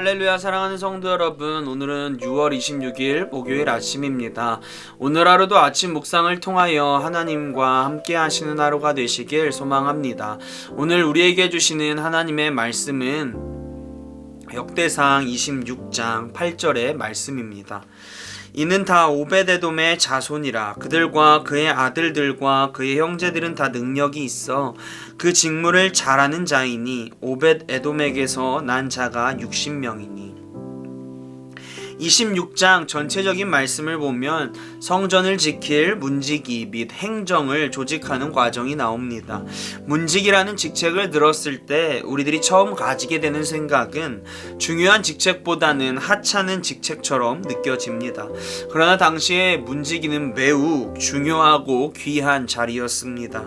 할렐루야. 사랑하는 성도 여러분, 오늘은 6월 26일 목요일 아침입니다. 오늘 하루도 아침 묵상을 통하여 하나님과 함께 하시는 하루가 되시길 소망합니다. 오늘 우리에게 주시는 하나님의 말씀은 역대상 26장 8절의 말씀입니다. 이는 다 오벳에돔의 자손이라. 그들과 그의 아들들과 그의 형제들은 다 능력이 있어 그 직무를 잘하는 자이니 오벳에돔에게서 난 자가 60명이니. 26장 전체적인 말씀을 보면 성전을 지킬 문지기 및 행정을 조직하는 과정이 나옵니다. 문지기라는 직책을 들었을 때 우리들이 처음 가지게 되는 생각은 중요한 직책보다는 하찮은 직책처럼 느껴집니다. 그러나 당시에 문지기는 매우 중요하고 귀한 자리였습니다.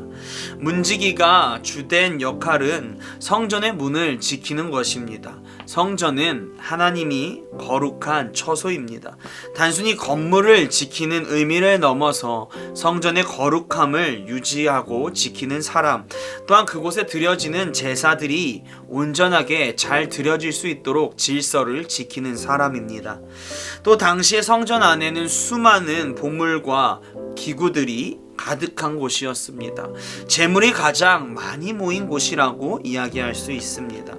문지기가 주된 역할은 성전의 문을 지키는 것입니다. 성전은 하나님이 거룩한 처소입니다. 단순히 건물을 지키는 의미를 넘어서 성전의 거룩함을 유지하고 지키는 사람, 또한 그곳에 드려지는 제사들이 온전하게 잘 드려질 수 있도록 질서를 지키는 사람입니다. 또 당시의 성전 안에는 수많은 보물과 기구들이 가득한 곳이었습니다. 재물이 가장 많이 모인 곳이라고 이야기할 수 있습니다.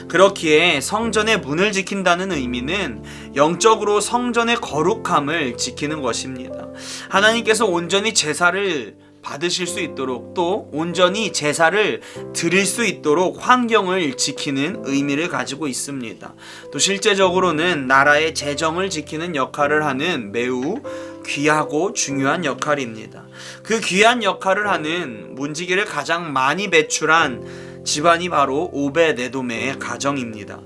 그렇기에 성전의 문을 지킨다는 의미는 영적으로 성전의 거룩함을 지키는 것입니다. 하나님께서 온전히 제사를 받으실 수 있도록, 또 온전히 제사를 드릴 수 있도록 환경을 지키는 의미를 가지고 있습니다. 또 실제적으로는 나라의 재정을 지키는 역할을 하는 매우 귀하고 중요한 역할입니다. 그 귀한 역할을 하는 문지기를 가장 많이 배출한 집안이 바로 오벳에돔의 가정입니다.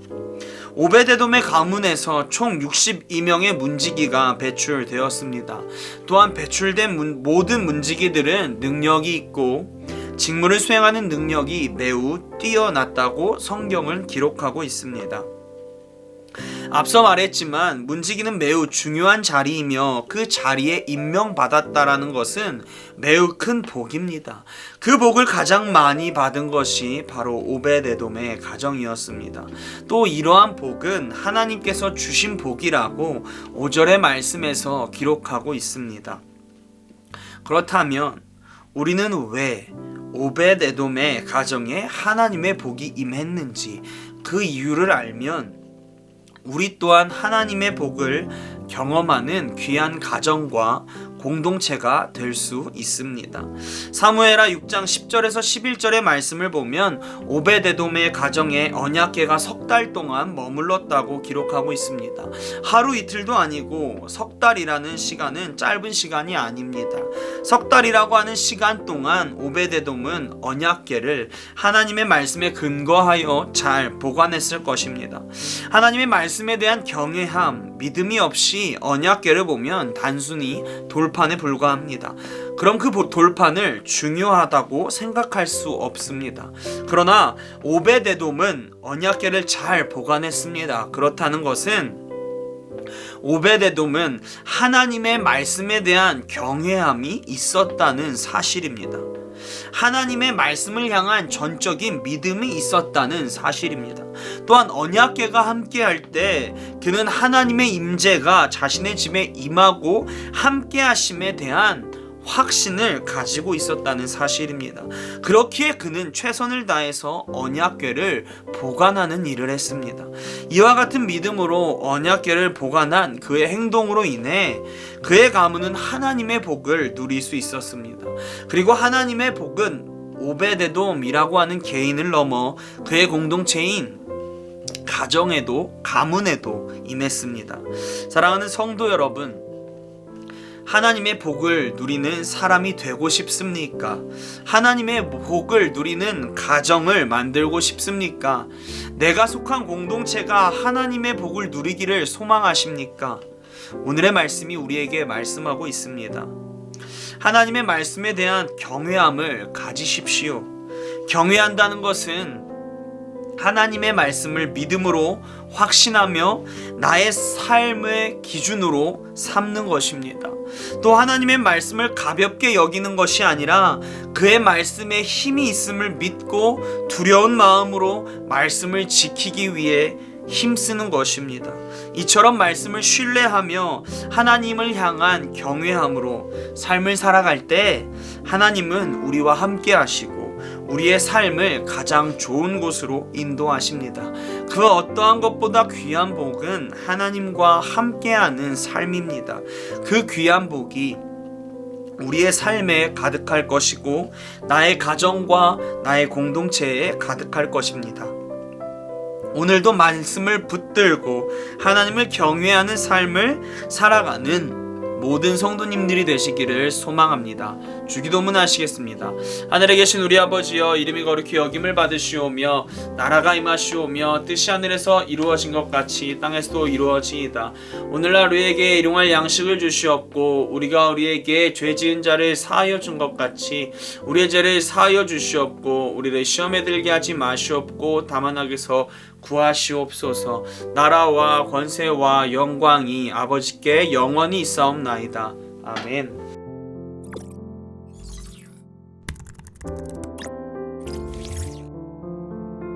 오벳에돔의 가문에서 총 62명의 문지기가 배출되었습니다. 또한 배출된 모든 문지기들은 능력이 있고 직무를 수행하는 능력이 매우 뛰어났다고 성경은 기록하고 있습니다. 앞서 말했지만 문지기는 매우 중요한 자리이며 그 자리에 임명받았다라는 것은 매우 큰 복입니다. 그 복을 가장 많이 받은 것이 바로 오벳에돔의 가정이었습니다. 또 이러한 복은 하나님께서 주신 복이라고 5절의 말씀에서 기록하고 있습니다. 그렇다면 우리는 왜 오벳에돔의 가정에 하나님의 복이 임했는지 그 이유를 알면 우리 또한 하나님의 복을 경험하는 귀한 가정과 공동체가 될 수 있습니다. 사무엘하 6장 10절에서 11절의 말씀을 보면 오벳에돔의 가정에 언약궤가 석 달 동안 머물렀다고 기록하고 있습니다. 하루 이틀도 아니고 석 달이라는 시간은 짧은 시간이 아닙니다. 석 달이라고 하는 시간 동안 오벳에돔은 언약궤를 하나님의 말씀에 근거하여 잘 보관했을 것입니다. 하나님의 말씀에 대한 경외함, 믿음이 없이 언약궤를 보면 단순히 돌판에 불과합니다. 그럼 그 돌판을 중요하다고 생각할 수 없습니다. 그러나 오벳에돔은 언약궤를 잘 보관했습니다. 그렇다는 것은 오벳에돔은 하나님의 말씀에 대한 경외함이 있었다는 사실입니다. 하나님의 말씀을 향한 전적인 믿음이 있었다는 사실입니다. 또한 언약궤가 함께할 때 그는 하나님의 임재가 자신의 집에 임하고 함께하심에 대한 확신을 가지고 있었다는 사실입니다. 그렇기에 그는 최선을 다해서 언약궤를 보관하는 일을 했습니다. 이와 같은 믿음으로 언약궤를 보관한 그의 행동으로 인해 그의 가문은 하나님의 복을 누릴 수 있었습니다. 그리고 하나님의 복은 오벳에돔이라고 하는 개인을 넘어 그의 공동체인 가정에도 가문에도 임했습니다. 사랑하는 성도 여러분, 하나님의 복을 누리는 사람이 되고 싶습니까? 하나님의 복을 누리는 가정을 만들고 싶습니까? 내가 속한 공동체가 하나님의 복을 누리기를 소망하십니까? 오늘의 말씀이 우리에게 말씀하고 있습니다. 하나님의 말씀에 대한 경외함을 가지십시오. 경외한다는 것은 하나님의 말씀을 믿음으로 확신하며 나의 삶의 기준으로 삼는 것입니다. 또 하나님의 말씀을 가볍게 여기는 것이 아니라 그의 말씀에 힘이 있음을 믿고 두려운 마음으로 말씀을 지키기 위해 힘쓰는 것입니다. 이처럼 말씀을 신뢰하며 하나님을 향한 경외함으로 삶을 살아갈 때 하나님은 우리와 함께 하시고 우리의 삶을 가장 좋은 곳으로 인도하십니다. 그 어떠한 것보다 귀한 복은 하나님과 함께하는 삶입니다. 그 귀한 복이 우리의 삶에 가득할 것이고 나의 가정과 나의 공동체에 가득할 것입니다. 오늘도 말씀을 붙들고 하나님을 경외하는 삶을 살아가는 모든 성도님들이 되시기를 소망합니다. 주기도문 하시겠습니다. 하늘에 계신 우리 아버지여, 이름이 거룩히 여김을 받으시오며 나라가 임하시오며 뜻이 하늘에서 이루어진 것 같이 땅에서도 이루어지이다. 오늘날 우리에게 일용할 양식을 주시옵고 우리가 우리에게 죄 지은 자를 사하여 준 것 같이 우리의 죄를 사하여 주시옵고 우리를 시험에 들게 하지 마시옵고 다만 악에서 구하시옵소서. 나라와 권세와 영광이 아버지께 영원히 있사옵나이다. 아멘.